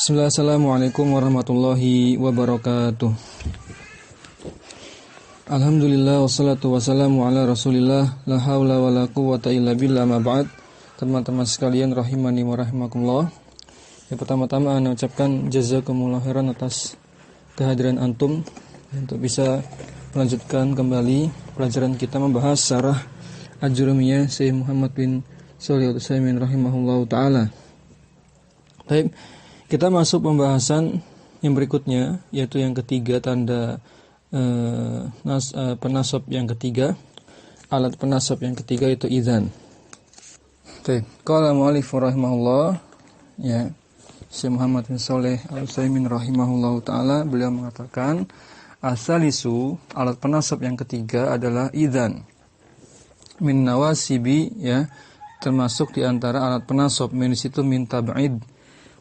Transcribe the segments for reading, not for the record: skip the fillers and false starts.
Bismillah, assalamualaikum warahmatullahi wabarakatuh. Alhamdulillah wassalatu wassalamu ala rasulillah, la hawla wa la quwwata illa billah, ma ba'd. Teman-teman sekalian rahimani wa rahimakumullah. Yang pertama-tama saya ucapkan jazakumullah khairan atas kehadiran antum untuk bisa melanjutkan kembali pelajaran kita membahas syarah Ajurumiyah Syekh Muhammad bin Shalih Al-Utsaimin rahimahullahu taala. Baik, kita masuk pembahasan yang berikutnya, yaitu yang ketiga, tanda penasab yang ketiga, alat penasab yang ketiga itu idzan. Baik, qala mu'allif rahimahullah, ya, Syekh Muhammad bin Shalih Al-Utsaimin rahimahullahu taala, beliau mengatakan asalisu, alat penasab yang ketiga adalah idzan. Min nawasibi, ya, termasuk di antara alat penasab, min situ min tab'id,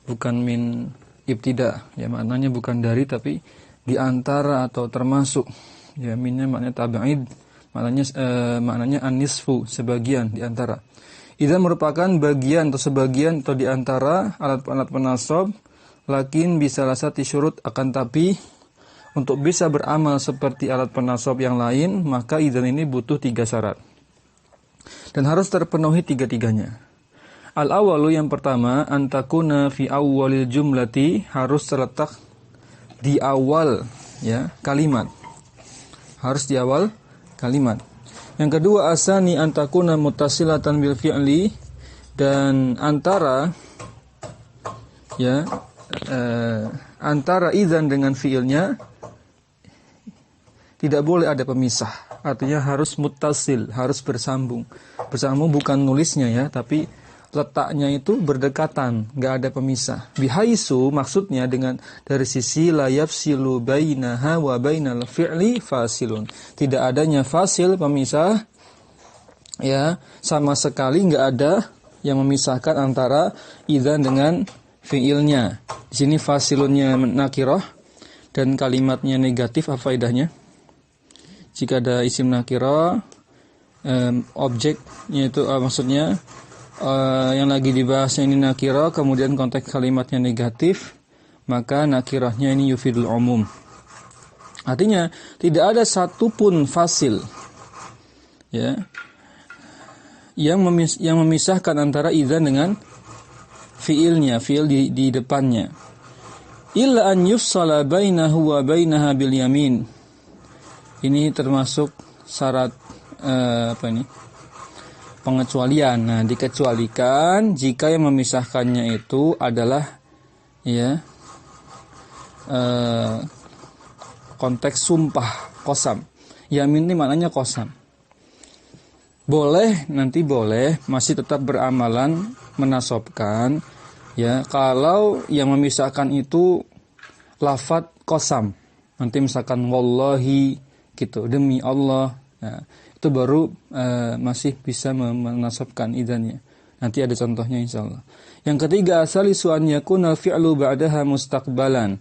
bukan min ibtida, ya, maknanya bukan dari tapi di antara atau termasuk, ya, minnya maknanya tab'id, maknanya an-nisfu, sebagian di antara. Idzan merupakan bagian atau sebagian atau di antara alat-alat penasab, lakin bisa lasati syurut, akan tapi untuk bisa beramal seperti alat penasab yang lain, maka idzan ini butuh 3 syarat dan harus terpenuhi 3-tiganya. Al-awalu, yang pertama, antakuna fi awwalil jumlati, harus terletak di awal, ya, kalimat. Harus di awal kalimat. Yang kedua, asani antakuna muttasilatan bil fi'li, dan antara, ya, antara idzan dengan fi'ilnya tidak boleh ada pemisah. Artinya harus muttasil, harus bersambung. Bersambung bukan nulisnya, ya, tapi letaknya itu berdekatan, enggak ada pemisah. Bihaisu, maksudnya dengan dari sisi la yafsilu bainaha wa bainal fi'li fasilun. Tidak adanya fasil, pemisah, ya, sama sekali enggak ada yang memisahkan antara idzan dengan fi'ilnya. Di sini fasilunnya nakirah dan kalimatnya negatif. Apa faedahnya? Jika ada isim nakirah, objeknya itu maksudnya yang lagi dibahasnya ini nakirah, kemudian konteks kalimatnya negatif, maka nakirahnya ini yufidul umum. Artinya tidak ada satupun fasil, ya, yang memisahkan antara idzan dengan fiilnya, fiil di depannya. Illa an yufsala bainahu wa bainaha bil yamin. Ini termasuk syarat pengecualian. Nah, dikecualikan jika yang memisahkannya itu adalah, ya, konteks sumpah, qasam. Yamin ini maknanya qasam. Boleh, nanti boleh masih tetap beramalan menasabkan, ya, kalau yang memisahkan itu lafadz qasam. Nanti misalkan wallahi gitu, demi Allah. Nah, itu baru masih bisa menasabkan idzannya. Nanti ada contohnya insyaallah. Yang ketiga, asalisu an yakuna fi'lu ba'daha mustaqbalan.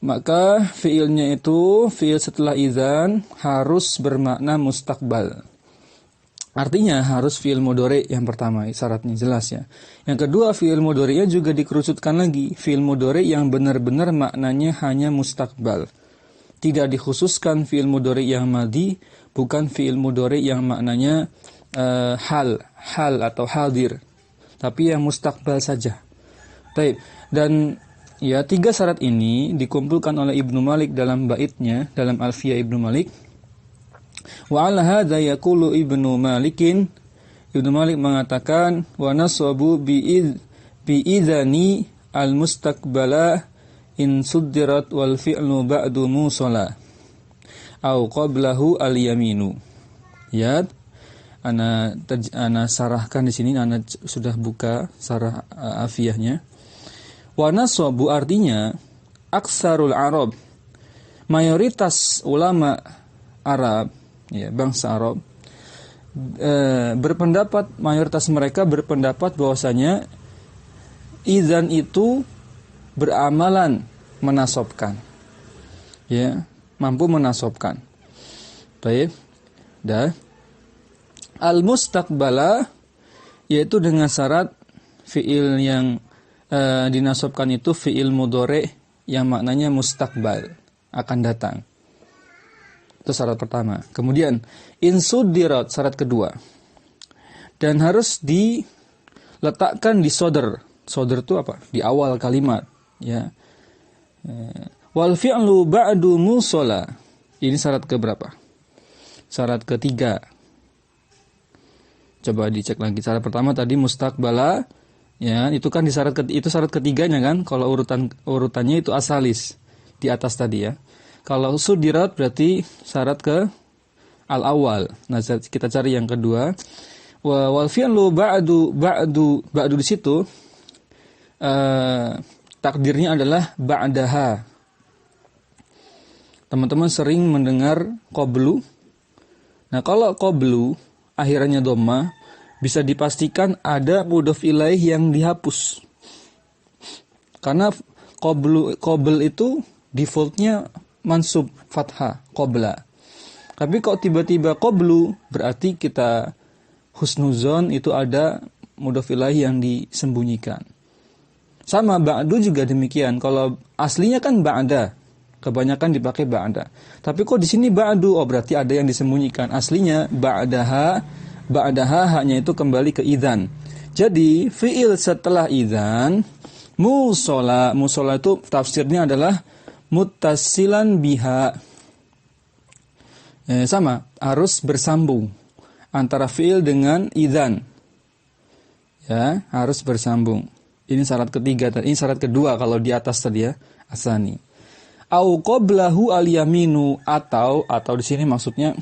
Maka fi'ilnya itu, fi'il setelah idzan harus bermakna mustaqbal. Artinya harus fi'il mudhari yang pertama, syaratnya jelas, ya. Yang kedua, fi'il mudhari'nya juga dikerucutkan lagi, fi'il mudhari yang benar-benar maknanya hanya mustaqbal. Tidak dikhususkan fi'il mudhari yang madhi, bukan fi'il mudhari yang maknanya hal atau hadir, tapi yang mustaqbal saja. Baik, dan, ya, 3 syarat ini dikumpulkan oleh Ibnu Malik dalam baitnya, dalam Alfiyah Ibnu Malik. Wa ala hadza yaqulu Ibnu Malikin, Ibnu Malik mengatakan, wa nasabu bi idzani al-mustaqbala in suddirat wal fi'lu ba'du musala au qablahu al yaminu. Ya, ana sarahkan di sini, ana sudah buka sarah afiyahnya. Wa nasabu artinya aksarul Arab, mayoritas ulama Arab, ya, bangsa Arab, berpendapat, mayoritas mereka berpendapat bahwasanya idzan itu beramalan menasabkan, ya, mampu menasabkan. Baik, dah. Al-mustaqbala, yaitu dengan syarat fiil yang dinasabkan itu fi'il mudhari' yang maknanya mustaqbal, akan datang. Itu syarat pertama. Kemudian insuddirat, syarat kedua. Dan harus diletakkan di sodr. Sodr itu apa? Di awal kalimat, ya. Wal fi'lu ba'du musola. Ini syarat keberapa? Syarat ketiga. Coba dicek lagi. Syarat pertama tadi mustaqbala, ya, itu kan itu syarat ketiganya kan. Kalau urutannya itu asalis di atas tadi, ya. Kalau sudirat berarti syarat ke al-awwal. Nah, kita cari yang kedua. Wal fi'lu ba'du di situ takdirnya adalah ba'daha. Teman-teman sering mendengar qablu. Nah, kalau qablu akhirannya dhamma, bisa dipastikan ada mudhof ilaih yang dihapus. Karena qabl itu defaultnya mansub fathah qabla. Tapi kok tiba-tiba qablu, berarti kita husnuzon itu ada mudhof ilaih yang disembunyikan. Sama ba'du juga demikian. Kalau aslinya kan ba'da, kebanyakan dipakai ba'da. Tapi kok di sini ba'du, oh berarti ada yang disembunyikan. Aslinya ba'daha hanya itu kembali ke idzan. Jadi fi'il setelah idzan musola itu tafsirnya adalah muttasilan biha. Sama, harus bersambung antara fi'il dengan idzan. Ya, harus bersambung. Ini syarat ketiga, ini syarat kedua kalau di atas tadi, ya, asani. Au qablahu al-yaminu, atau di sini maksudnya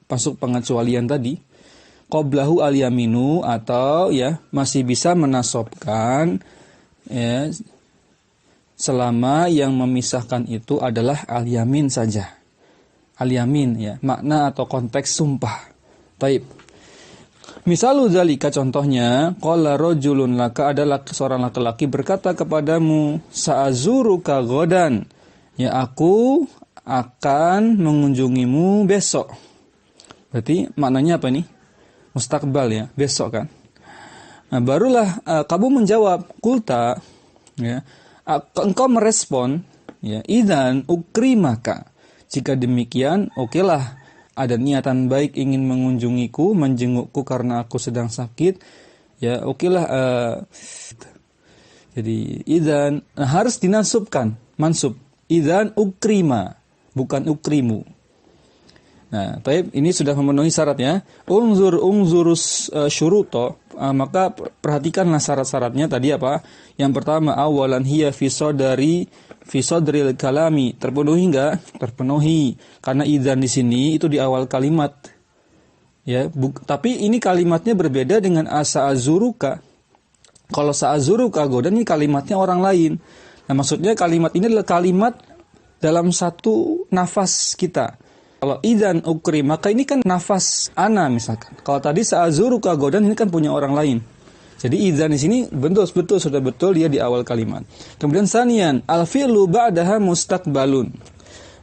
masuk pengecualian tadi. Qablahu al-yaminu, atau ya masih bisa menasabkan, ya, selama yang memisahkan itu adalah al-yamin saja. Al-yamin, ya, makna atau konteks sumpah. Taib. Misalu zalika, contohnya, qala rajulun laka, adalah seorang laki-laki berkata kepadamu, sa'azuruka ghadan, ya aku akan mengunjungimu besok. Berarti maknanya apa nih? Mustaqbal, ya, besok kan. Nah, barulah kamu menjawab, kulta, ya, engkau merespon, ya, idzan ukrimaka. Jika demikian, okelah, ada niatan baik ingin mengunjungiku, menjengukku karena aku sedang sakit, ya okelah. Jadi idzan harus dinasubkan, mansub. Idzan ukrima, bukan ukrimu. Nah, taib, ini sudah memenuhi syaratnya. Unzurus syuruto, maka perhatikanlah syarat-syaratnya tadi apa? Yang pertama, awalan hiya fi sodril kalami, terpenuhi enggak? Terpenuhi. Karena idzan di sini itu di awal kalimat. Ya, tapi ini kalimatnya berbeda dengan asa'azuruka. Kalau sa'azuruka godan, ini kalimatnya orang lain. Nah, maksudnya kalimat ini adalah kalimat dalam satu nafas kita. Kalau idzan ukri, maka ini kan nafas ana misalkan. Kalau tadi sa'azuruka godan, ini kan punya orang lain. Jadi idzan di sini betul sudah betul dia di awal kalimat. Kemudian sanian, al-fi'lu ba'daha mustaqbalun.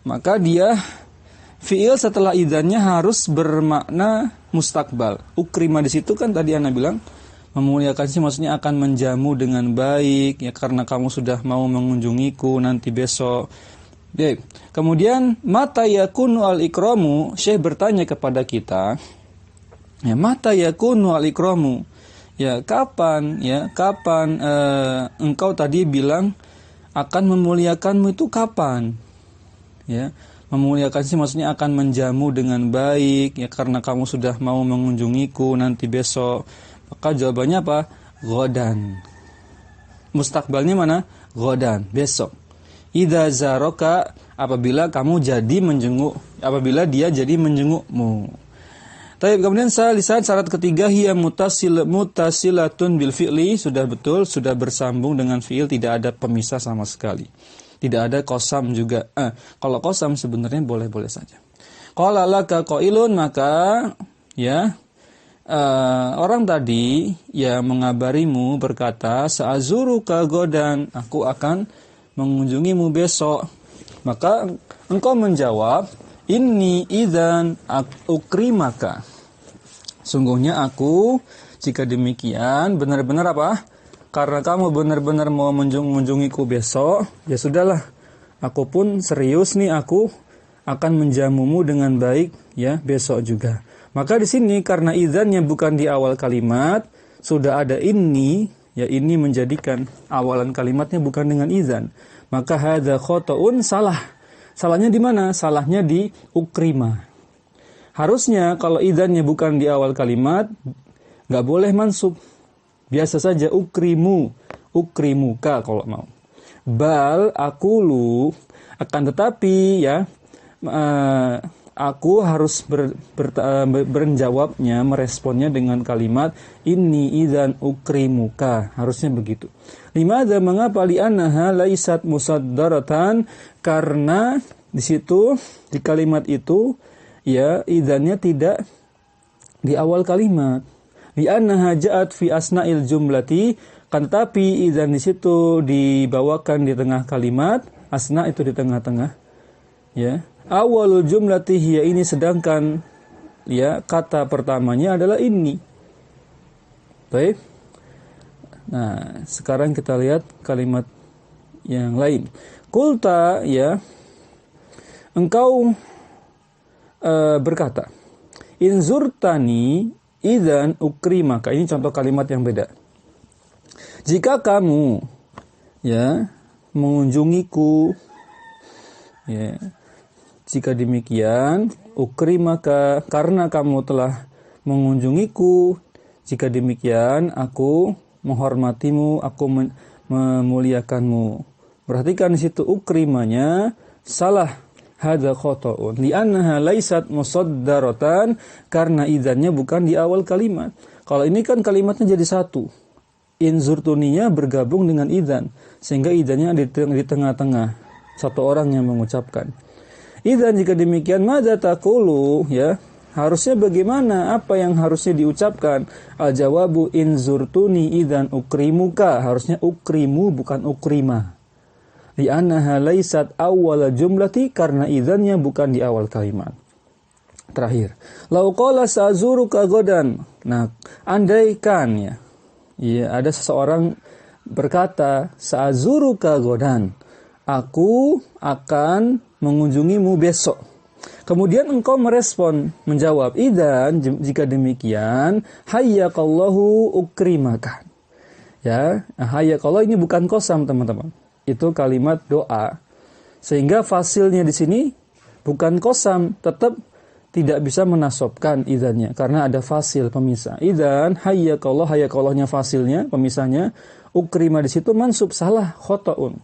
Maka dia fi'il setelah idzannya harus bermakna mustaqbal. Ukrima di situ kan tadi ana bilang memuliakan sih, maksudnya akan menjamu dengan baik, ya, karena kamu sudah mau mengunjungiku nanti besok. Baik. Kemudian mata yakunu al-ikramu, Syekh bertanya kepada kita, ya, mata yakunu al-ikramu, ya kapan engkau tadi bilang akan memuliakanmu, itu kapan? Ya, memuliakan sih maksudnya akan menjamu dengan baik, ya, karena kamu sudah mau mengunjungiku nanti besok. Maka jawabannya apa? Ghadan. Mustaqbalnya mana? Ghadan, besok. Idza zaraka, apabila kamu jadi menjenguk, apabila dia jadi menjengukmu. Tapi kemudian syarat ketiga, hiya mutasilatun bil fi'li, sudah betul, sudah bersambung dengan fi'il, tidak ada pemisah sama sekali. Tidak ada qasam juga. Kalau qasam sebenarnya boleh-boleh saja. Qala laka qailun, maka ya orang tadi yang mengabarimu berkata, sa'azuruka godan, aku akan mengunjungimu besok. Maka engkau menjawab, inni idzan ukrimaka. Sungguhnya aku, jika demikian, benar-benar apa? karena kamu benar-benar mau mengunjungiku besok, ya sudahlah. Aku pun serius nih, aku akan menjamumu dengan baik ya besok juga. Maka di sini karena idzannya bukan di awal kalimat, sudah ada ini, ya ini menjadikan awalan kalimatnya bukan dengan idzan. Maka hadza khata'un, salah. Salahnya di mana? Salahnya di ukrima. Harusnya kalau idzannya bukan di awal kalimat, nggak boleh mansub. Biasa saja ukrimuka kalau mau. Bal aqulu, akan tetapi ya aku harus menjawabnya, meresponnya dengan kalimat inni idzan ukrimuka. Harusnya begitu. Limadza, mengapa? Li'annaha laisat musaddaratan, karena di situ di kalimat itu ya idzannya tidak di awal kalimat. Li'annaha ja'at fi asna'il jumlati, kan tapi idzan di situ dibawakan di tengah kalimat. Asna itu di tengah-tengah. Ya. Awalul jumlati hiya ini, sedangkan ya kata pertamanya adalah ini. Baik. Nah, sekarang kita lihat kalimat yang lain. Qulta, ya, engkau berkata, in zurtani idzan ukrimaka. Ini contoh kalimat yang beda. Jika kamu ya mengunjungiku, ya, jika demikian ukrimaka, karena kamu telah mengunjungiku, jika demikian aku menghormatimu, aku memuliakanmu. Perhatikan di situ ukrimanya salah. Hadza khata'un li'annaha laisat musaddaratan, karena idzannya bukan di awal kalimat. Kalau ini kan kalimatnya jadi satu. In zurtuninya bergabung dengan idzan, sehingga idzannya di tengah-tengah. Satu orang yang mengucapkan. Idzan, jika demikian madza taqulu, ya, harusnya bagaimana? Apa yang harusnya diucapkan? Al-jawabu in zurtuni idzan ukrimuka. Harusnya ukrimu bukan ukrima. Li'annaha laisat awwala jumlati, karena idzannya bukan di awal kalimat. Terakhir, lau qala sa'zuruka godan. Nah, andaikan ya ada seseorang berkata sa'zuruka godan, aku akan mengunjungimu besok. Kemudian engkau merespon, menjawab, idzan, jika demikian hayyakallahu ukrimaka. Ya, hayyakallahu ini bukan qasam, teman-teman. Itu kalimat doa. Sehingga fasilnya di sini bukan qasam, tetap tidak bisa menasobkan idzannya karena ada fasil pemisah. Idzan hayyakallah, hayyakallahnya fasilnya, pemisahnya. Ukrima di situ mansub, salah, khotoun.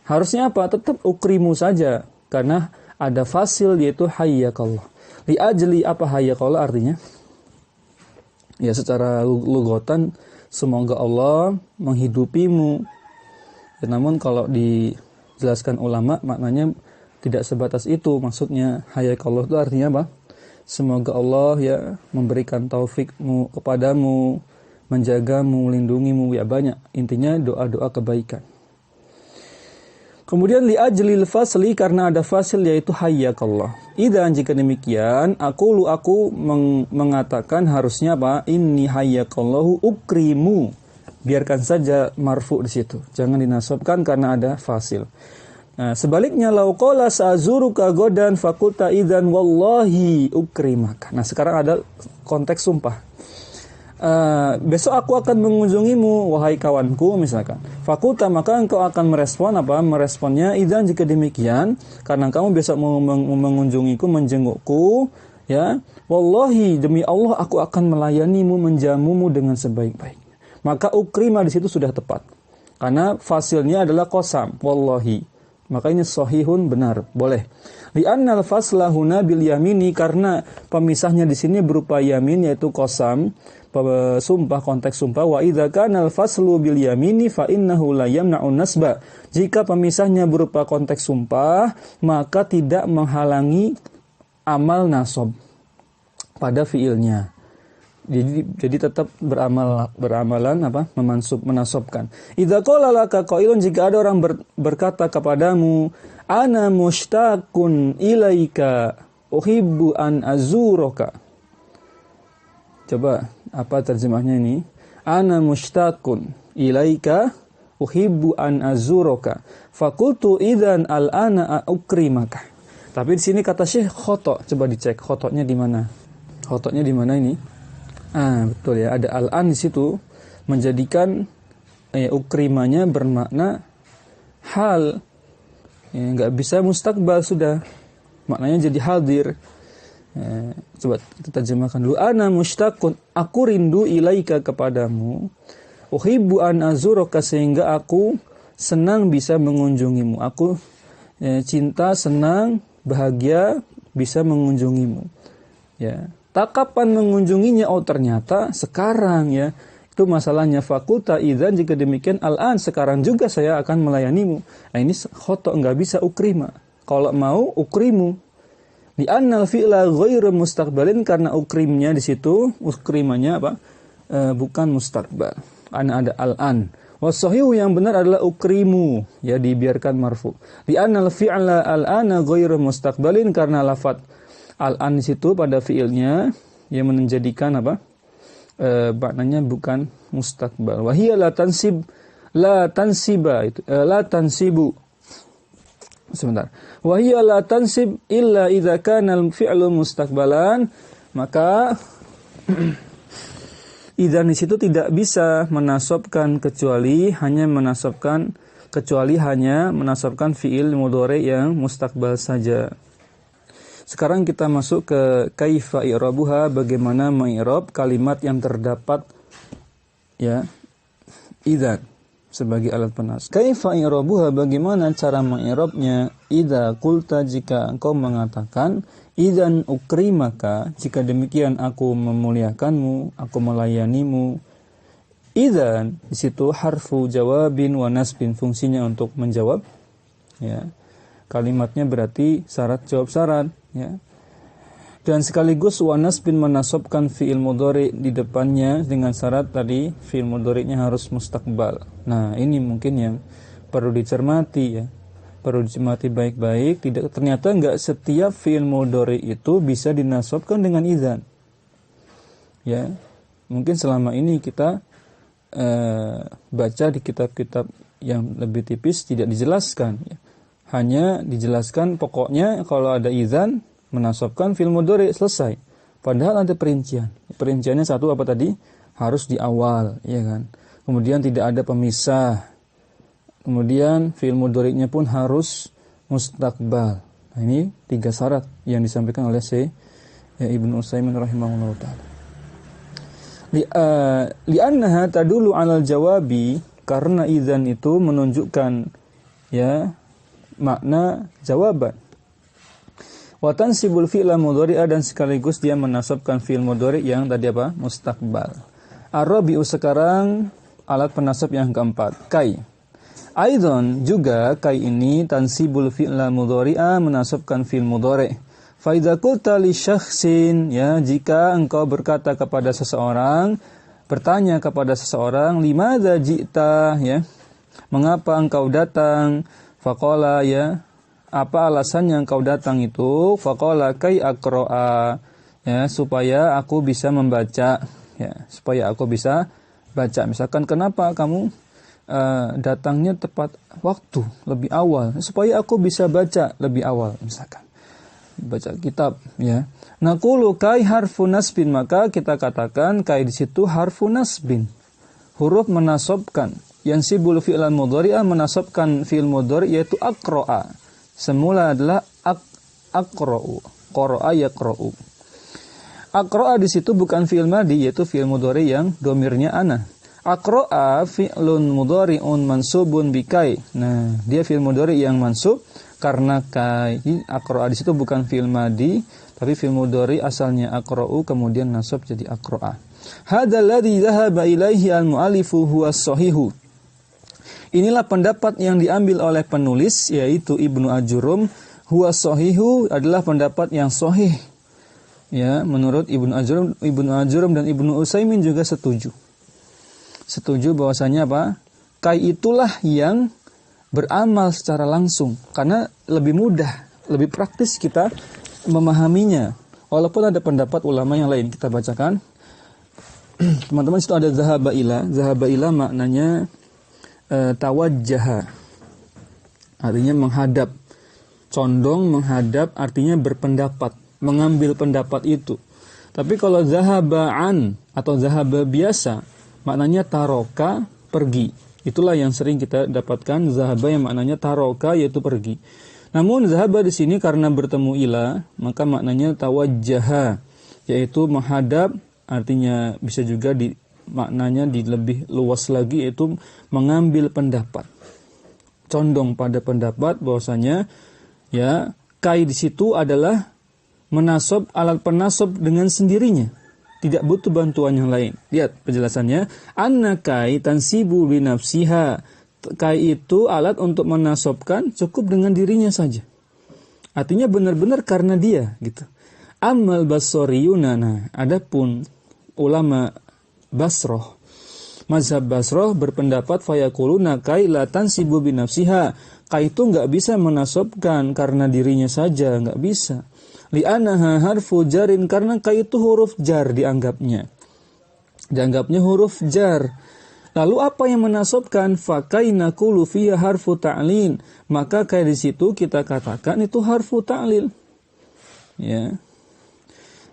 Harusnya apa? Tetap ukrimu saja karena ada fasil yaitu hayyakallah. Li ajli, apa hayyakallah artinya? Ya, secara lugotan semoga Allah menghidupimu. Ya, namun kalau dijelaskan ulama maknanya tidak sebatas itu. Maksudnya hayyakallah itu artinya apa? Semoga Allah ya memberikan taufikmu kepadamu, menjagamu, melindungimu, ya banyak. Intinya doa-doa kebaikan. Kemudian li ajlil fasli, karena ada fasil yaitu hayyakallah. Idzan, jika demikian aku mengatakan harusnya apa? Inni hayyakallahu ukrimu. Biarkan saja marfu di situ. Jangan dinasabkan karena ada fasil. Nah, sebaliknya lau qala sa'zuruka godan fakulta idzan wallahi ukrimaka. Nah, sekarang ada konteks sumpah. Besok aku akan mengunjungimu wahai kawanku misalkan. Fakulta, maka engkau akan merespon apa? Meresponnya idzan, jika demikian karena kamu besok mau mengunjungiku, menjengukku, ya. Wallahi, demi Allah aku akan melayanimu, menjamumu dengan sebaik-baik. Maka ukrima di situ sudah tepat. Karena fasilnya adalah qasam, wallahi. Maka ini sahihun, benar, boleh. Li'annal fasla huna bil yamini, karena pemisahnya di sini berupa yamin yaitu qasam, sumpah, konteks sumpah. Wa idza kana al faslu bil yamini fa innahu la yamna'un nasba. Jika pemisahnya berupa konteks sumpah, maka tidak menghalangi amal nasab pada fiilnya. Jadi tetap beramalan apa? Menasobkan. Idza qala laka qailun, jika ada orang berkata kepadamu, ana mushtaqun ilaika uhibbu an azuroka. Coba apa terjemahnya ini? Ana mushtaqun. ilaika uhibbu an azuroka. Fakultu idzan al-ana ukrimaka. Tapi di sini kata Syekh khoto. Coba dicek khototnya di mana? Khototnya di mana ini? Betul ya, ada al-an di situ menjadikan ukrimanya bermakna hal. Ya, enggak bisa mustakbal sudah. Maknanya jadi hadir. Coba kita terjemahkan dulu. Ana mushtaqun, aku rindu ilaika kepadamu. Uhibbu an azuroka, sehingga aku senang bisa mengunjungimu. Aku cinta, senang, bahagia bisa mengunjungimu. Ya. Tak kapan mengunjunginya? Oh ternyata sekarang ya. Itu masalahnya. Fakulta idzan, jika demikian al-an, sekarang juga saya akan melayanimu. Nah ini khoto, enggak bisa ukrima. Kalau mau ukrimu. Di annal fi'la ghairu mustaqbalin, karena ukrimnya di situ, ukrimanya apa? Bukan mustaqbal. Karena ada al-an. Wasahihu, yang benar adalah ukrimu, ya dibiarkan marfu. Di annal fi'la al-ana ghairu mustaqbalin, karena lafaz al-an di situ pada fi'ilnya yang menjadikan apa? Maknanya bukan mustaqbal. Wa hiya la tansibu. Sebentar. Wa hiya la tansib illa idza kana al-fi'lu mustaqbalan, maka idzan di situ tidak bisa menasabkan kecuali hanya menasabkan fi'il mudhari yang mustaqbal saja. Sekarang kita masuk ke kaifa i'rabuha, bagaimana mengi'rab kalimat yang terdapat ya idzan sebagai alat penas. Kaifa i'rabuha, bagaimana cara mengi'rabnya? Idza qulta, jika engkau mengatakan, idzan ukrimaka, jika demikian aku memuliakanmu, aku melayanimu. Idzan di situ harfu jawabin wa nasbin, fungsinya untuk menjawab ya. Kalimatnya berarti syarat jawab syarat ya. Dan sekaligus wa nasbin, menasabkan fi'il mudhari di depannya dengan syarat tadi fi'il mudhari'nya harus mustaqbal. Nah, ini mungkin yang perlu dicermati ya. Perlu dicermati baik-baik. Ternyata enggak setiap fi'il mudhari itu bisa dinasabkan dengan idzan. Ya. Mungkin selama ini kita baca di kitab-kitab yang lebih tipis tidak dijelaskan ya. Hanya dijelaskan pokoknya kalau ada idzan menasabkan fi'il mudhari, selesai. Padahal ada perincian. Perinciannya satu apa tadi? Harus di awal, ya kan? Kemudian tidak ada pemisah. Kemudian fi'il mudhari'nya pun harus mustaqbal. Nah, ini 3 syarat yang disampaikan oleh Ibnu Utsaimin rahimahullah taala. Li'annaha tadulu 'alal jawabi, karena idzan itu menunjukkan ya makna jawaban. Wa tansibul fi'la mudhari'a, dan sekaligus dia menasabkan fi'il mudhari' yang tadi apa? Mustaqbal. Ar-rabi'u, sekarang alat penasab yang keempat, kai. Aidan, juga kai ini tansibul fi'la mudhari'a, menasabkan fi'il mudhari'. Fa idza qulta li syakhsin, ya, jika engkau berkata kepada seseorang, bertanya kepada seseorang, limadza ji'ta, ya, mengapa engkau datang? Faqala, ya, apa alasannya engkau datang itu? Faqala kai aqra'a, ya, supaya aku bisa membaca, ya, supaya aku bisa baca. Misalkan kenapa kamu datangnya tepat waktu, lebih awal, supaya aku bisa baca lebih awal, misalkan baca kitab, ya. Naqulu kai harfu nasbin, maka kita katakan kai di situ harfu nasbin, huruf menasabkan. Yansibul fi'lan mudhari'a, menasabkan fi'il mudhari' yaitu aqra'a. Semula adalah aqra'u, qara'a yaqra'u. Aqra'a di situ bukan fi'il madhi, yaitu fi'il mudhari' yang domirnya ana. Aqra'a fi'lun mudhari'un mansubun bi kai. Nah, dia fi'il mudhari' yang mansub karena kai. Aqra'a di situ bukan fi'il madhi, tapi fi'il mudhari' asalnya aqra'u kemudian nasab jadi aqra'a. Hadzal ladzi dhahaba ilaihi al-mu'allifu huwa as-sahihu. Inilah pendapat yang diambil oleh penulis, yaitu Ibnu Ajurum. Huwa sahihu, adalah pendapat yang sahih. Ya, menurut Ibnu Ajurum dan Ibnu Utsaimin juga setuju. Setuju bahwasanya apa? Kai itulah yang beramal secara langsung, karena lebih mudah, lebih praktis kita memahaminya. Walaupun ada pendapat ulama yang lain, kita bacakan. teman-teman itu ada zahaba ila. Zahaba ila maknanya tawajjaha. Artinya menghadap. Condong menghadap artinya berpendapat, mengambil pendapat itu. Tapi kalau zahabaan atau zahaba biasa, maknanya taroka, pergi. Itulah yang sering kita dapatkan zahaba yang maknanya taroka, yaitu pergi. Namun zahaba di sini karena bertemu ila, maka maknanya tawajjaha, yaitu menghadap, artinya bisa juga maknanya di lebih luas lagi, yaitu mengambil pendapat. Condong pada pendapat bahwasanya ya, kai di situ adalah menasob, alat penasob dengan sendirinya. Tidak butuh bantuan yang lain. Lihat penjelasannya. Anna kai tansibu bi nafsiha. Kai itu alat untuk menasobkan cukup dengan dirinya saja. Artinya benar-benar karena dia gitu. Amal basriyuna. Nah, adapun ulama Basroh, mazhab Basroh berpendapat fayaquluna kai la tansibu bi nafsiha. Kai itu nggak bisa menasobkan karena dirinya saja, nggak bisa. Li'anaha harfu jarin, karena kai itu huruf jar dianggapnya. Dianggapnya huruf jar. Lalu apa yang menasobkan? Fakai naqulu fiha harfu ta'lil. Maka kai di situ kita katakan itu harfu ta'lil. Ya.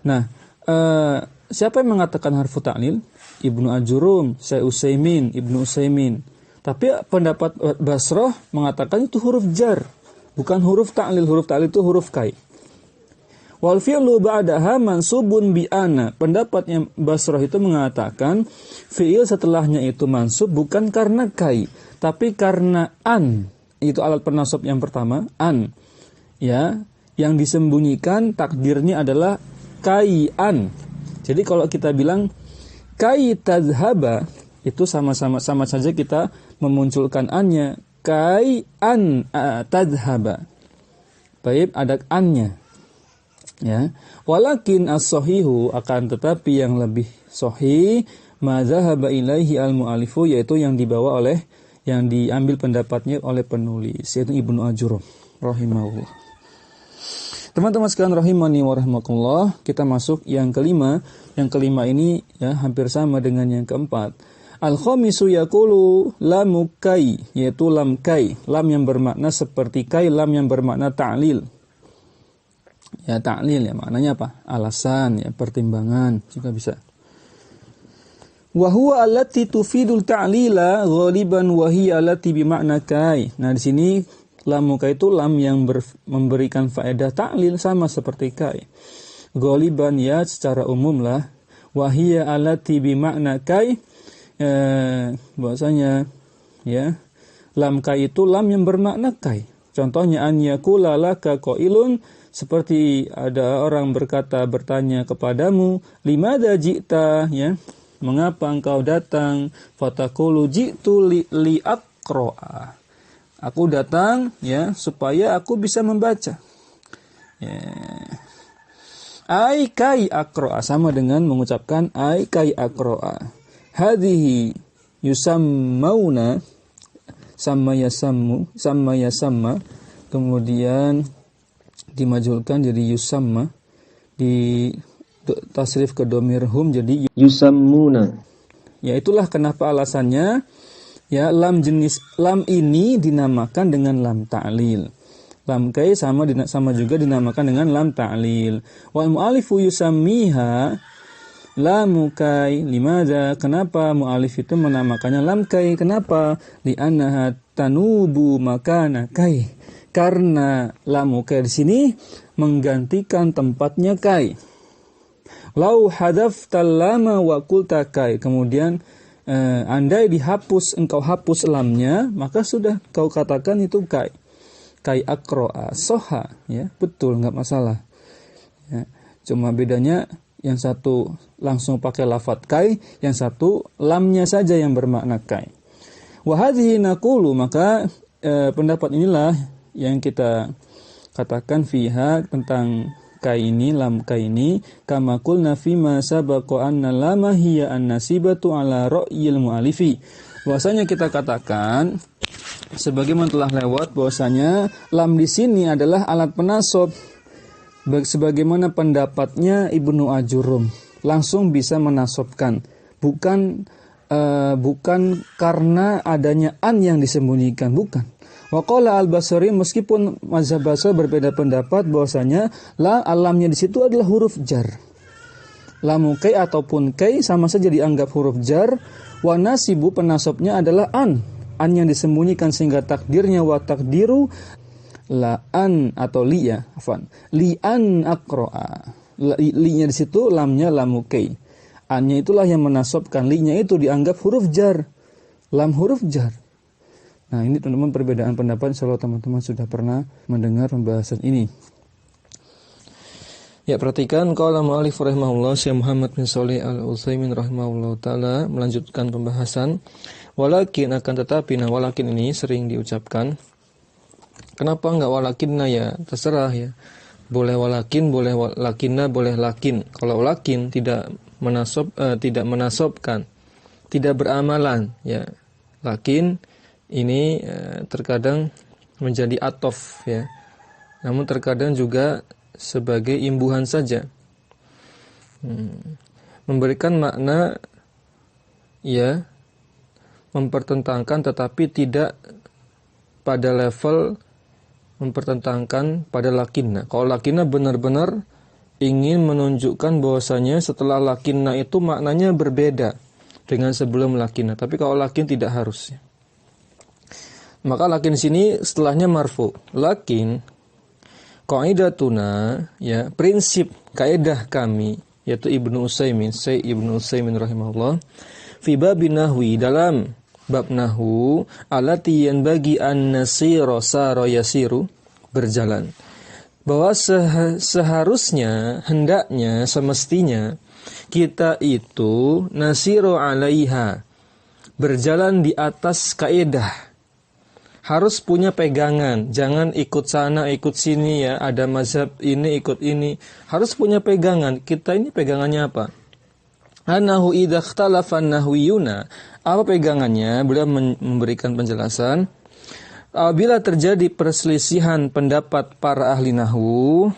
Nah, siapa yang mengatakan harfu ta'lil? Ibnu Ajurum, Syekh Utsaimin, Ibnu Utsaimin. Tapi pendapat Basroh mengatakan itu huruf jar, bukan huruf ta'lil. Huruf ta'lil itu huruf kai. Wal fi'lu ba'daha mansubun bi ana. Pendapat yang Basroh itu mengatakan fi'il setelahnya itu mansub bukan karena kai, tapi karena an. Itu alat penasab yang pertama, an. Ya, yang disembunyikan takdirnya adalah kai-an. Jadi kalau kita bilang kai tadhaba, itu sama saja kita memunculkan annya. Kai an tadhaba. Baik, ada annya. Ya. Walakin as-sahihu, akan tetapi yang lebih sahih ma dzahaba ilaihi al-mu'allifu, yaitu yang dibawa oleh, yang diambil pendapatnya oleh penulis, yaitu Ibnu Ajurum rahimahullah. Teman-teman sekalian rahimani wa rahmakumullah, kita masuk yang kelima. Yang kelima ini ya hampir sama dengan yang keempat. Al-khamisu yaqulu lamu kai, yaitu lam kai, lam yang bermakna seperti kai, lam yang bermakna ta'lil. Ya, ta'lil ya maknanya apa? Alasan, ya pertimbangan juga bisa. Wa huwa allati tufidul ta'lila ghaliban wa hiya allati bi makna kai. Nah, di sini lam kai itu lam yang memberikan faedah ta'lil, sama seperti kai. Ghaliban ya secara umum lah. Wa hiya allati bi makna kai, bahwasanya ya lam kai itu lam yang bermakna kai. Contohnya an yaqula laka qailun, seperti ada orang bertanya kepadamu, limadza ji'ta, ya, mengapa engkau datang? Fataqulu ji'tu li aqra'a. Aku datang ya supaya aku bisa membaca. Ya. Ai kai aqra'a, sama dengan mengucapkan ai kai aqra'a. Hadhihi yusammauna, sama yasamma, kemudian dimajulkan jadi yusamma, di tasrif ke dhamir hum jadi yusammuna. Ya, itulah kenapa alasannya ya lam ini dinamakan dengan lam ta'lil. Lam kai sama juga dinamakan dengan lam ta'lil. Wal mu'alifu yusammiha lamu kai. Limadza? Kenapa mu'alif itu menamakannya lam kai? Kenapa? Li'annaha tanubu makana kai. Karena lamu kai di sini menggantikan tempatnya kai. Lau hadaftal lama wa qulta kai. Kemudian andai engkau hapus lamnya, maka sudah kau katakan itu kai. Kai aqra'a soha, ya, betul, enggak masalah. Ya, cuma bedanya yang satu langsung pakai lafadz kai, yang satu lamnya saja yang bermakna kai. Wa hadhihi naqulu, maka pendapat inilah yang kita katakan fiha tentang kai ini, lam kai ini, kama qulna fi ma sabaqa anna lama hiya an-nasibatu ala ra'yil mu'alifi. Bahwasanya kita katakan sebagaimana telah lewat bahwasanya lam di sini adalah alat penasab sebagaimana pendapatnya Ibnu Ajurum, langsung bisa menasobkan, bukan karena adanya an yang disembunyikan, bukan. Wa qala al-Basri, meskipun mazhab Basri berbeda pendapat bahwasanya la alamnya di situ adalah huruf jar. Lamu kai ataupun kai sama saja dianggap huruf jar. Wa nasibu, penasabnya adalah an yang disembunyikan sehingga takdirnya wa takdiru la an atau li ya, afwan. Li an aqra'a. Li-nya di situ lamnya lamu kai. An-nya itulah yang menasabkan, li-nya itu dianggap huruf jar. Lam huruf jar. Nah, ini teman-teman perbedaan pendapat, insyaallah teman-teman sudah pernah mendengar pembahasan ini. Ya, perhatikan qala mu'allif rahimahullah Syekh Muhammad bin Shalih Al-Utsaimin rahimahullah taala melanjutkan pembahasan. Walakin, akan tetapi, nah walakin ini sering diucapkan. Kenapa enggak walakinna ya? Terserah ya. Boleh walakin, boleh lakinna, boleh lakin. Kalau lakin tidak menasobkan, tidak beramalan ya. Lakin ini terkadang menjadi atof ya. Namun terkadang juga sebagai imbuhan saja. Memberikan makna ya, mempertentangkan tetapi tidak pada level mempertentangkan pada lakinna. Kalau lakinna benar-benar ingin menunjukkan bahwasanya setelah lakinna itu maknanya berbeda dengan sebelum lakinna. Tapi kalau lakin tidak harus. Maka lakin sini setelahnya marfu. Lakin qaidatuna ya, prinsip kaidah kami yaitu Ibnu Utsaimin, Syekh Ibnu Utsaimin rahimahullah, fi babin nahwi, dalam bab nahwu, allati yanbaghi an nasira sara yasiru, berjalan. Bahwa seharusnya, hendaknya, semestinya kita itu nasiru alaiha, berjalan di atas kaidah. Harus punya pegangan, jangan ikut sana, ikut sini ya, ada mazhab ini, ikut ini. Harus punya pegangan. Kita ini pegangannya apa? Anahu idza ikhtalafa an-nahwiyuna. Apa pegangannya? Beliau memberikan penjelasan. Apabila terjadi perselisihan pendapat para ahli nahwu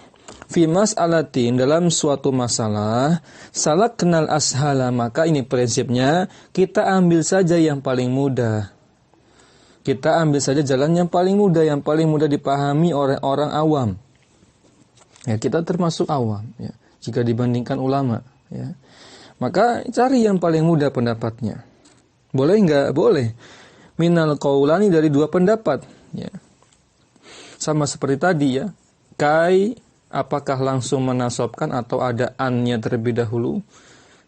fi mas'alatin, dalam suatu masalah, salak kenal ashala, maka ini prinsipnya kita ambil saja yang paling mudah. Kita ambil saja jalan yang paling mudah dipahami oleh orang awam. Ya, kita termasuk awam ya, jika dibandingkan ulama ya. Maka cari yang paling mudah pendapatnya. Boleh enggak? Boleh. Minal qaulani, dari dua pendapat ya. Sama seperti tadi ya. Kai, apakah langsung menasabkan atau ada an-nya terlebih dahulu?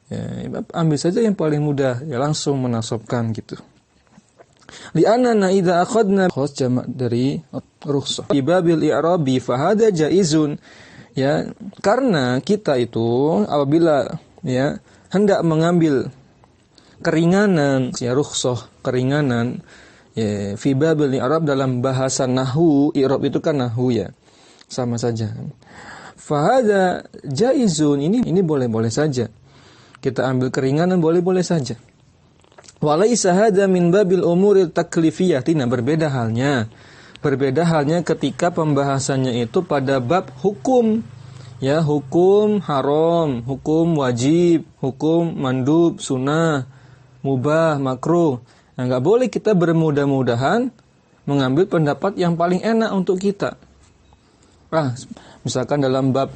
Ya, ambil saja yang paling mudah ya, langsung menasabkan gitu. Li'anna idza akhadna khos jamak dari rukhsah fi babil i'rabi fa hadza jaizun ya, karena kita itu apabila ya hendak mengambil keringanan ya, rukhsah keringanan ya, fi babil i'rab, dalam bahasa nahwu. I'rab itu kan nahwu ya, sama saja. Fa hadza jaizun, ini boleh-boleh saja. Kita ambil keringanan boleh-boleh saja. Walaysa hadza min babil umuril taklifiyah. Berbeda halnya ketika pembahasannya itu pada bab hukum ya, hukum haram, hukum wajib, hukum mandub, sunnah, mubah, makruh. Nah, enggak boleh kita bermudah-mudahan mengambil pendapat yang paling enak untuk kita. Misalkan dalam bab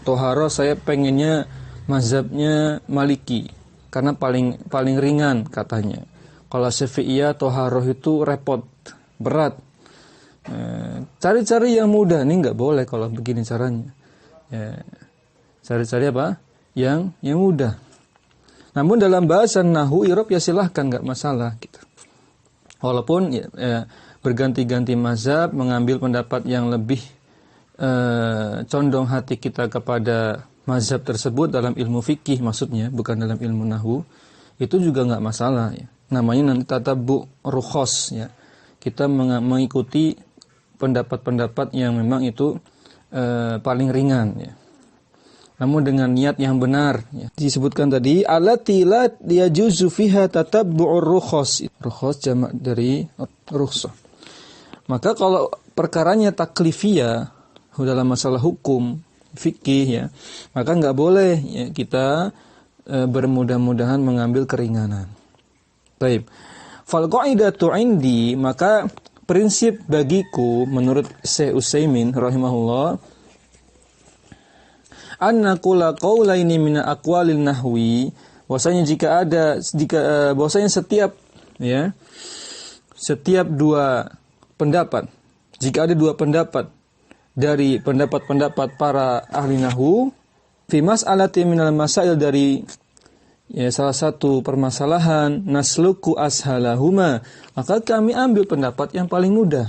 toharo saya pengennya mazhabnya Maliki karena paling ringan katanya. Kalau Syafi'iyah toharoh itu repot, berat. Cari-cari yang mudah, ini enggak boleh kalau begini caranya. Ya, cari-cari apa? Yang mudah. Namun dalam bahasa nahwu i'rab ya silahkan, enggak masalah gitu. Walaupun berganti-ganti mazhab, mengambil pendapat yang lebih condong hati kita kepada mazhab tersebut dalam ilmu fikih, maksudnya bukan dalam ilmu nahwu, itu juga enggak masalah ya. Namanya nanti tatabbu rukhas ya. Kita mengikuti pendapat-pendapat yang memang itu paling ringan ya. Namun dengan niat yang benar ya. Disebutkan tadi allati la yajuzu fiha tatabbu'ur rukhas. Rukhas jamak dari rukhsah. Maka kalau perkaranya taklifiyah dalam masalah hukum fikih ya, maka enggak boleh ya kita bermudah-mudahan mengambil keringanan. Baik. Fal qaidatu indi, maka prinsip bagiku menurut Syekh Utsaimin rahimahullah, anna qula qaulaini min aqwalil nahwi, bahwasanya bahwasanya setiap dua pendapat, jika ada dua pendapat dari pendapat-pendapat para ahli nahwu fi mas'alati minal masail, dari salah satu permasalahan, nasluku ashalahuma, maka kami ambil pendapat yang paling mudah.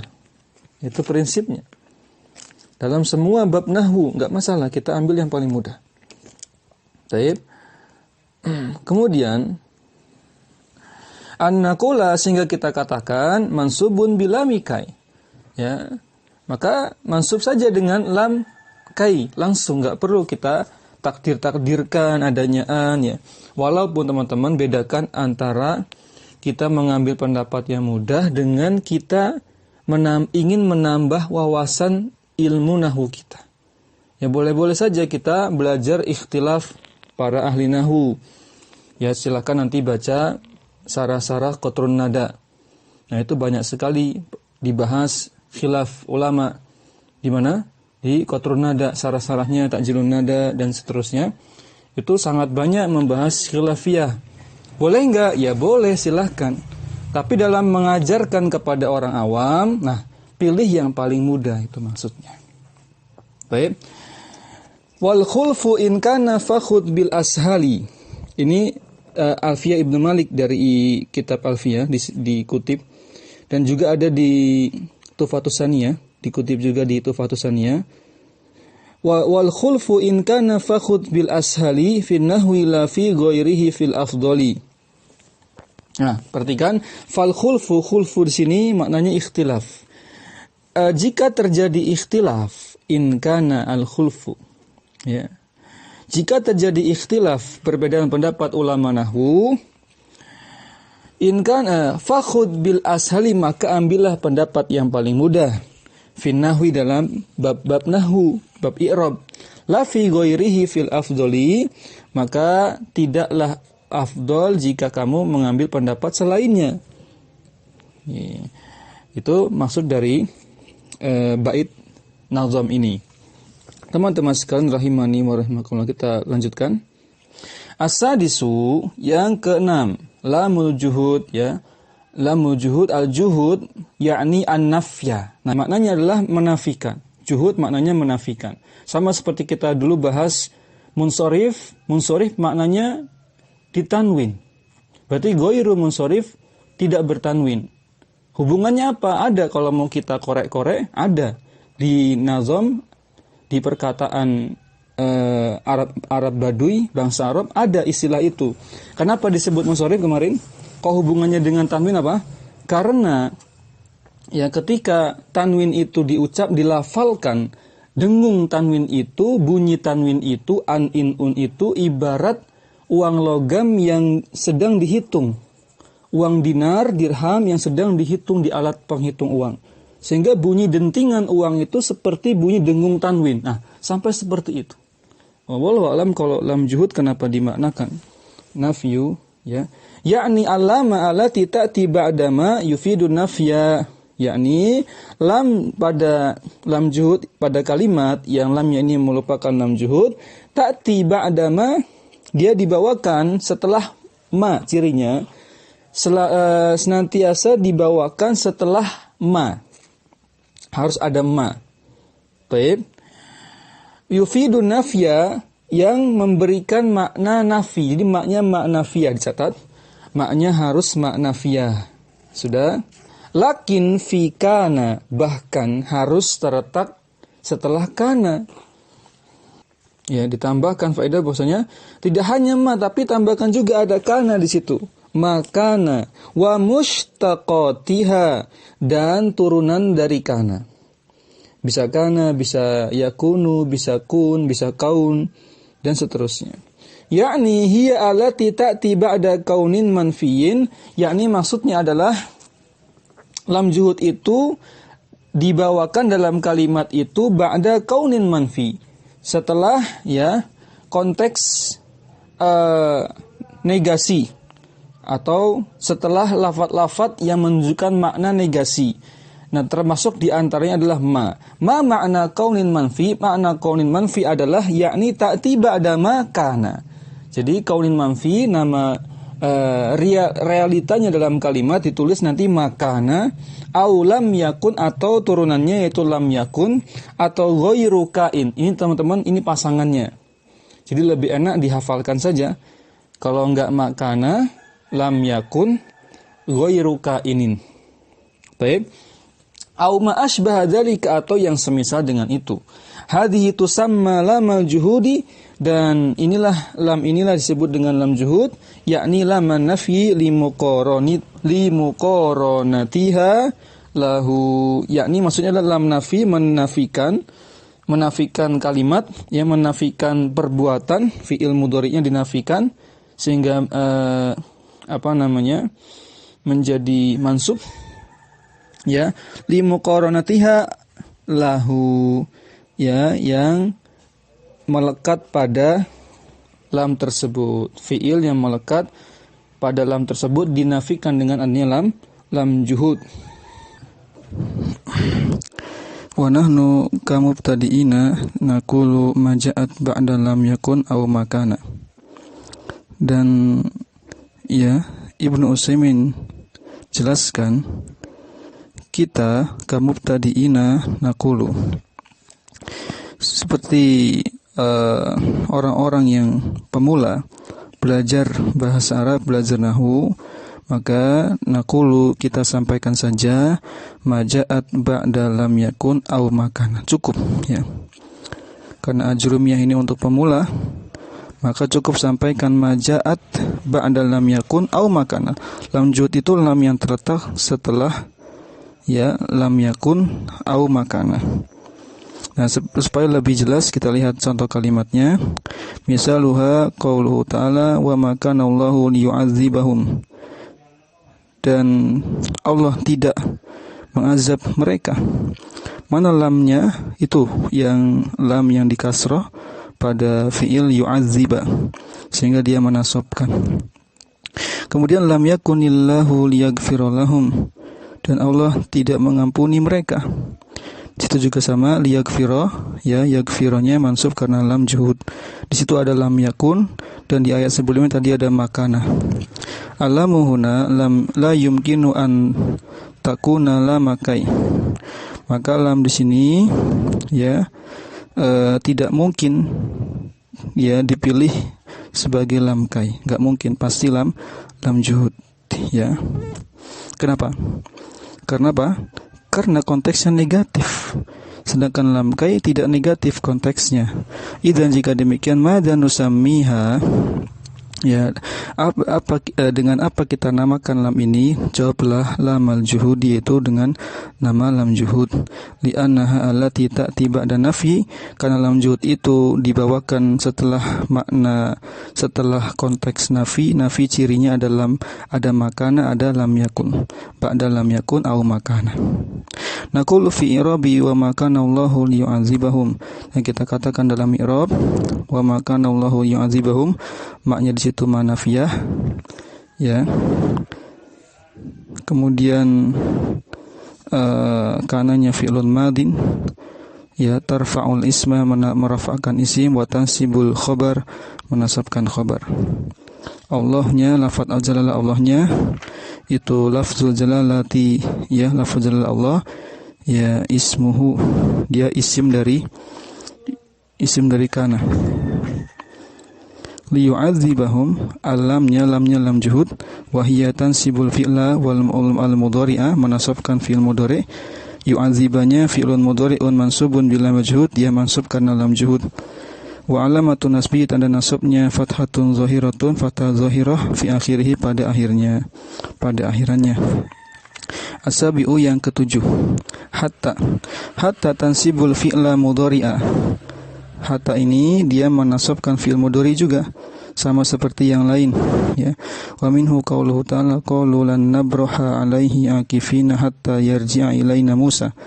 Itu prinsipnya. Dalam semua bab nahwu enggak masalah, kita ambil yang paling mudah. Baik. Kemudian an-naqula, sehingga kita katakan mansubun bila mikai. Ya. Maka mansub saja dengan lam kai, langsung, enggak perlu kita takdirkan adanya an, ya. Walaupun teman-teman bedakan antara kita mengambil pendapat yang mudah dengan kita ingin menambah wawasan ilmu nahwu kita. Ya, boleh-boleh saja kita belajar ikhtilaf para ahli nahwu. Ya, silakan nanti baca sarah-sarah Qatrun Nada. Nah, itu banyak sekali dibahas khilaf ulama. Di mana? Di Qatrun Nada, sarah-sarahnya, Takjilun Nada, dan seterusnya. Itu sangat banyak membahas khilafiyah. Boleh enggak? Ya boleh, silahkan. Tapi dalam mengajarkan kepada orang awam, nah, pilih yang paling mudah, itu maksudnya. Baik. Wal khulfu in kana fakhud bil ashali. Ini Alfiyah Ibnu Malik dari kitab Alfiyah dikutip, dan juga ada di Tuhfatus Saniyah, dikutip juga di Tuhfatus Saniyah. Wal khulfu in kana fakhud bil ashali fi nahwi la fi ghairihi fil afdali. Nah, perhatikan, fal khulfu di sini maknanya ikhtilaf. Jika terjadi ikhtilaf, in kana al khulfu, ya. Jika terjadi ikhtilaf, perbedaan pendapat ulama nahwu, in kana fakhud bil ashali, maka ambillah pendapat yang paling mudah. Fin nahwi, dalam bab nahwu, bab i'rab. La fi ghairihi fil afdali, maka tidaklah afdol jika kamu mengambil pendapat selainnya. Itu maksud dari bait nazam ini. Teman-teman sekalian rahimani wa rahimakumullah, kita lanjutkan. As-sadisu, yang keenam, lamul juhud, ya. Lamul juhud, al-juhud yakni an-nafya. Nah, maknanya adalah menafikan. Juhud maknanya menafikan. Sama seperti kita dulu bahas munsorif. Munsorif maknanya ditanwin. Berarti ghairu munsorif tidak bertanwin. Hubungannya apa? Ada, kalau mau kita korek-korek, ada. Di nazam, di perkataan Arab Baduy, bangsa Arab, ada istilah itu. Kenapa disebut munsorif kemarin? Kok hubungannya dengan tanwin apa? Karena ya, ketika tanwin itu dilafalkan, dengung tanwin itu, bunyi tanwin itu, an, in, un itu ibarat uang logam yang sedang dihitung. Uang dinar, dirham yang sedang dihitung di alat penghitung uang. Sehingga bunyi dentingan uang itu seperti bunyi dengung tanwin. Nah, sampai seperti itu. Wallahu a'lam. Kalau lam juhud kenapa dimaknakan nafyu, ya? Yakni allama allati ta'ti ba'dama yufidun nafya. Yakni lam pada lam juhud, pada kalimat yang lamnya ini merupakan lam juhud, ta'ti ba'dama, dia dibawakan setelah ma, cirinya senantiasa dibawakan setelah ma. Harus ada ma. Baik. Yufidun nafya, yang memberikan makna nafi. Jadi maknanya makna fiyah, dicatat. Maknanya harus makna fiyah. Sudah? Lakin fi kana, bahkan harus terletak setelah kana. Ya, ditambahkan faedah bahwasanya tidak hanya ma, tapi tambahkan juga ada kana di situ. Makana wa mushtaqatiha, dan turunan dari kana. Bisa kana, bisa yakunu, bisa kun, bisa kaun, dan seterusnya. Yakni hiya allati ta'ti ba'da kaunin manfiyin, yakni maksudnya adalah lam juhud itu dibawakan dalam kalimat itu ba'da kaunin manfi, setelah ya konteks negasi atau setelah lafaz-lafaz yang menunjukkan makna negasi. Nah, termasuk di antaranya adalah ma. Ma makna kaunin manfi. Makna kaunin manfi adalah yakni ta'ti ba'da ma kana. Jadi kaunin manfi nama realitanya dalam kalimat ditulis nanti makana au lam yakun atau turunannya yaitu lam yakun atau ghairu kain. Ini teman-teman ini pasangannya. Jadi lebih enak dihafalkan saja. Kalau enggak makana lam yakun ghairu kainin. Baik. Au ma asbah dzalika atau yang semisal dengan itu. Hadhihi tusamma lamal juhudi dan lam inilah disebut dengan lam juhud yakni lam nafi limuqaranatiha lahu yakni maksudnya adalah lam nafi menafikan kalimat yang menafikan perbuatan fi'il mudhari'nya dinafikan sehingga menjadi mansub ya limuqaranatiha lahu ya yang melekat pada lam tersebut. Fi'il yang melekat pada lam tersebut dinafikan dengan adanya lam juhud. Wa nahnu kamubtadiina naqulu ma ja'at ba'da lam yakun aw makana. Dan ya Ibnu Utsaimin jelaskan kita kamubtadiina naqulu seperti orang-orang yang pemula belajar bahasa Arab, belajar nahwu, maka naqulu kita sampaikan saja maja'at ba'da lam yakun aw makana. Cukup ya. Karena ajrumiyah ini untuk pemula, maka cukup sampaikan maja'at ba'da lam yakun aw makana. Lam juhud itu lam yang terletak setelah ya lam yakun aw makana. Nah, supaya lebih jelas kita lihat contoh kalimatnya. Misaluha qauluhu ta'ala wa ma kana Allahu liyu'adzibahum. Dan Allah tidak mengazab mereka. Mana lamnya? Itu yang lam yang dikasrah pada fi'il yu'adziba sehingga dia menasobkan. Kemudian lam yakunillahu liyaghfira lahum. Dan Allah tidak mengampuni mereka. Situ juga sama liyaghfira ya yaghfiranya mansub karena lam juhud. Di situ ada lam yakun dan di ayat sebelumnya tadi ada makana. Alamu huna lam la yumkinu an takuna lamakai. Maka lam di sini ya tidak mungkin ya dipilih sebagai lam kai. Enggak mungkin, pasti lam juhud ya. Kenapa? Karena apa? Karena konteksnya negatif. Sedangkan lam kai tidak negatif konteksnya. Idzan jika demikian madza nusammiha ya dengan apa kita namakan lam ini? Jawablah lamal juhudi itu dengan nama lam juhud. Li'annaha allati ta'ti ba'da nafi, karena lam juhud itu dibawakan setelah makna, setelah konteks nafi. Nafi cirinya ada makana, ada lam yakun. Ba'da lam yakun au makana. Naqulu fi i'rabi wa ma kana Allahu liyu'adzibahum. Yang kita katakan dalam i'rab wa ma kana Allahu liyu'adzibahum, maknanya di situ manafiyah ya. Kemudian kananya fi'lun madin ya, tarfa'ul isma merafa'kan isim, wa tansibul khabar menasabkan khabar. Allahnya lafaz al-jalalah, Allahnya itu lafzul jalalati ya, lafzul jalalah Allah ya, ismuhu dia isim dari kana. Liyu'adzibahum lamnya lam juhud, wahiyya tansibul fi'la wal mudhari'a menasabkan fi'il mudhari'. Yu'adzibanya fi'lun mudhari'un mansubun bila majhud, dia mansub karena lam juhud. Wa alamatun nasbi, tanda nasabnya fathatun zahiratun, fathah zahirah fi akhirih pada akhirannya. Asabi'u yang ketujuh, hatta tansibul fi'la mudhari'a. Hatta ini dia menasabkan fi'il mudhari juga, sama seperti yang lain ya. Wa minhu qauluhu ta'ala qalu lan nabraha 'alaihi akifina hatta yarji'a ilaina Musa.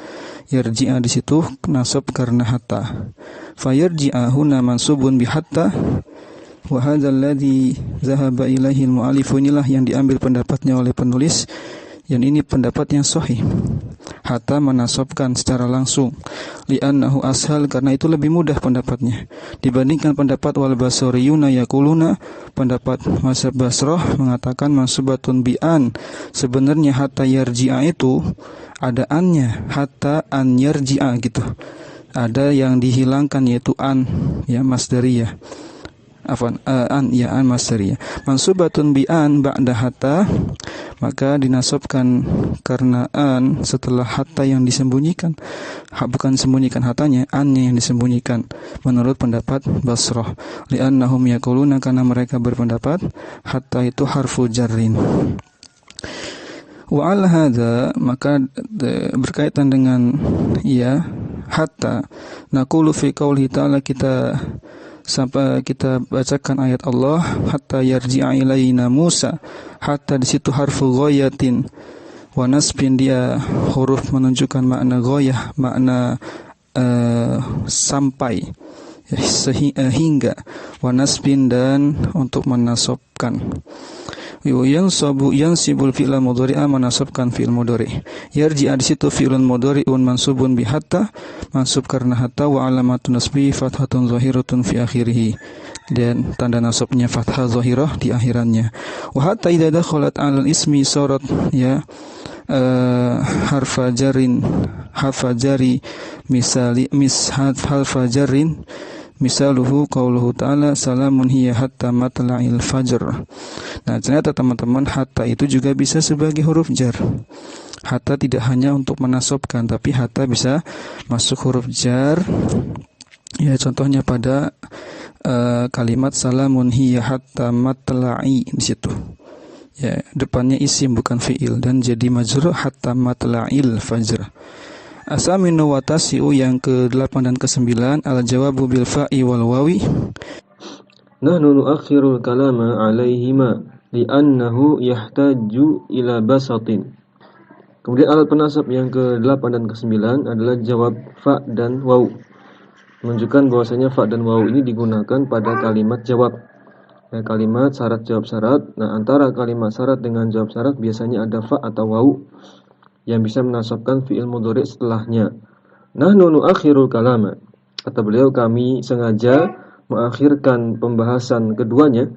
Yarji'a di situ nasab karena hatta. Fa yarji'a huna mansubun bi hatta Wa hadzal ladzi dzahaba ilaihi al-mu'allif, inilah yang diambil pendapatnya oleh penulis, dan ini pendapat yang sahih. Hatta menasabkan secara langsung, li'annahu ashal, karena itu lebih mudah pendapatnya dibandingkan pendapat wal basriyuna yaquluna, pendapat mazhab Basrah mengatakan mansubatun bi'an, sebenarnya hatta yarji'a itu ada annya, hatta an yarji'a gitu, ada yang dihilangkan yaitu an, ya masdariyah. An masdariyah. Mansubatun bi an ba'da hatta, maka dinasabkan karena an setelah hatta yang disembunyikan. Bukan sembunyikan hatanya, annya yang disembunyikan menurut pendapat Basrah. Li'annahum yaquluna, karena mereka berpendapat hatta itu harfu jarrin. Wa al hadza, maka berkaitan dengan hatta, naqulu fi qouli ta'ala, sampai kita bacakan ayat Allah, hatta yarji'a ilaina Musa, hatta di situ harfu ghayatin wa nasbin, dia huruf menunjukkan makna ghayah, makna sampai, hingga, wa nasbin, dan untuk menasabkan. Yansibul fi'la mudhari'a, menasabkan fi'il mudhari'. Yarji'a di situ fi'lun mudhari'un mansubun bi hatta, mansub karena hatta, wa alamatun nasbi fathatun zahiratun fi akhirih, dan tanda nasabnya fathah zahirah di akhirannya. Wa hatta idza dakhalat 'alal ismi sarat harfa jari misali harfa jarin, misaluhu qauluhu ta'ala salamun hiya hatta matla'il fajr. Nah, ternyata teman-teman, hatta itu juga bisa sebagai huruf jar. Hatta tidak hanya untuk menasabkan, tapi hatta bisa masuk huruf jar. Ya, contohnya pada kalimat salamun hiya hatta matla'i, di situ. Ya, depannya isim bukan fi'il, dan jadi majrur hatta matla'il fajr. Asaminu wa tasi'u, yang ke-8 dan ke-9, al-jawabu bil fa'i wal wawi. Nahnu nuakhirul kalama alaihima li'annahu yahtaju ila basatin. Kemudian alat penasab yang ke-8 dan ke-9 adalah jawab fa dan waw. Menunjukkan bahwasanya fa dan waw ini digunakan pada kalimat jawab. Ya, kalimat syarat jawab syarat. Nah, antara kalimat syarat dengan jawab syarat biasanya ada fa atau waw yang bisa menasabkan fi'il mudhari' setelahnya. Nahnu nuakhirul kalama, kata beliau, kami sengaja mengakhirkan pembahasan keduanya,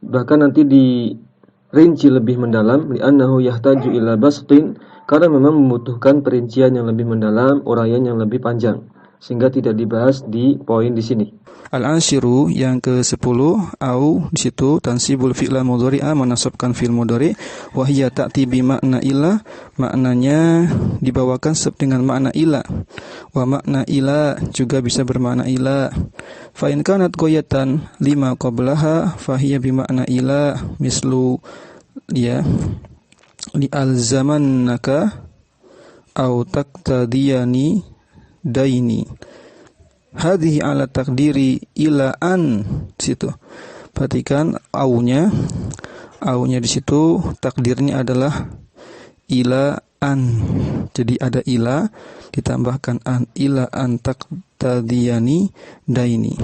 bahkan nanti dirinci lebih mendalam, li'annahu yahtaju ila bastin, karena memang membutuhkan perincian yang lebih mendalam, uraian yang lebih panjang, sehingga tidak dibahas di poin di sini. Al-anshiru yang ke-10, au di situ tansibul fi'la mudhari'a, menasabkan fi'il mudhari', wa hiya ta'ti bi makna ila, maknanya dibawakan dengan makna ila, wa makna ila juga bisa bermakna ila. Fa in kanat ghayatan lima qablaha fa hiya bi makna ila, mislu li alzamannaka au taqtadiyani daini. Hadhihi ala takdiri ila an, situ. Perhatikan aunya di situ takdirnya adalah ila an. Jadi ada ila ditambahkan an, ila an taqtadiyani daini.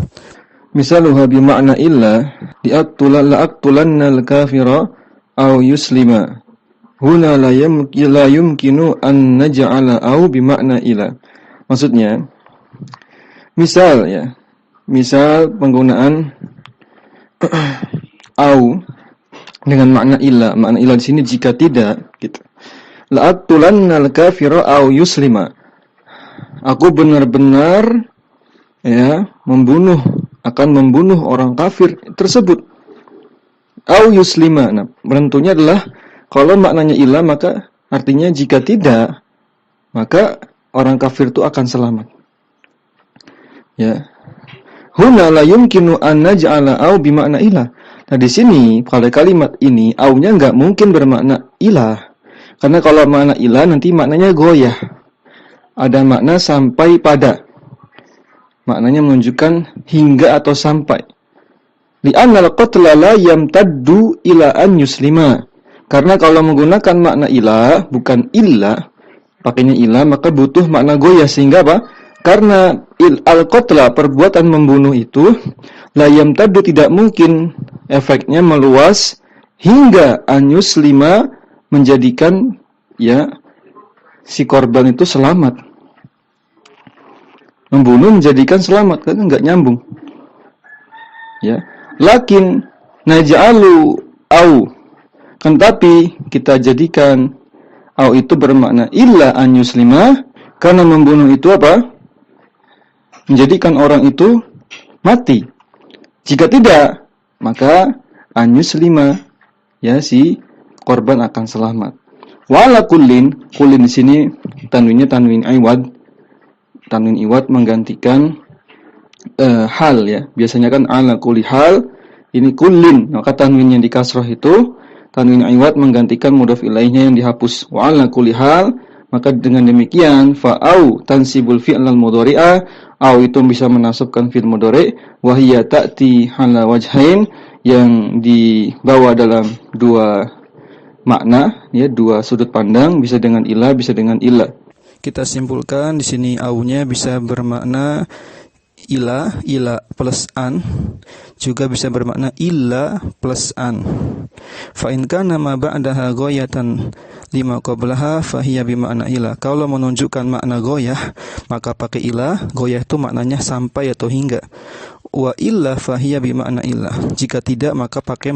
Misaluha bi makna illa la'aqtulanna al-kafira aw yuslima. Huna la yumkinu an naj'ala aw bi makna ila. Maksudnya, misal penggunaan au dengan makna illa. Makna illa di sini jika tidak, gitu. La'aqtulanna al-kafira aw yuslima. Aku benar-benar akan membunuh orang kafir tersebut. Aw yuslima. Nah, menentunya adalah kalau maknanya illa, maka artinya jika tidak, maka orang kafir itu akan selamat. Ya. Huna la yumkinu an naj'ala au bi makna ilah. Nah, di sini pada kalimat ini au-nya enggak mungkin bermakna ilah. Karena kalau makna ilah nanti maknanya goyah. Ada makna sampai pada. Maknanya menunjukkan hingga atau sampai. Li'anna al-qatla la yamtaddu ila an yuslima. Karena kalau menggunakan makna ilah bukan illa, pakainya ilah, maka butuh makna goyah, sehingga apa? Karena al-qatla, perbuatan membunuh itu, la yamtaddu, tidak mungkin efeknya meluas hingga an yuslima, menjadikan ya si korban itu selamat. Membunuh menjadikan selamat, kan enggak nyambung. Ya, lakin naj'alu au, kan tapi kita jadikan au itu bermakna illa an yuslima, karena membunuh itu apa? Menjadikan orang itu mati. Jika tidak, maka an yuslima, ya si korban akan selamat. Wala kullin, kullin di sini tanwinnya tanwin iwad. Tanwin iwad menggantikan hal ya. Biasanya kan ala kulli hal, ini kullin. Maka tanwin yang di kasrah itu tanwin iwad menggantikan mudhaf ilaihnya yang dihapus. Wa ala kulli hal, maka dengan demikian fa'au tansibul fi'lal mudhari'a, au itu bisa menasabkan fi'il mudhari', wa hiya ta'ti ala wajhain, yang dibawa dalam dua makna ya, dua sudut pandang, bisa dengan ila, bisa dengan illa. Kita simpulkan di sini aunya bisa bermakna ila plus an, juga bisa bermakna illa plus an. Fa in kana ma ba'daha ghayatan lima qablaha fa hiya bi makna ila. Kalau menunjukkan makna goyah, maka pakai ila. Goyah itu maknanya sampai atau hingga. Wa illa fa hiya bi makna illa. Jika tidak, maka pakai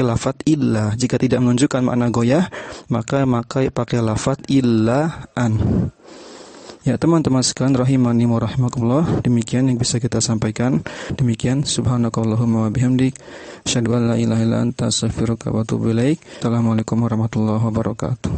lafaz illa. Jika tidak menunjukkan makna goyah, maka pakai lafaz illa an. Ya teman-teman sekalian rahimani wa rahimakumullah, demikian yang bisa kita sampaikan. Demikian, subhanakallahumma wa bihamdik, asyhadu an la ilaha illa anta, astaghfiruka wa atubu ilaik. Assalamualaikum warahmatullahi wabarakatuh.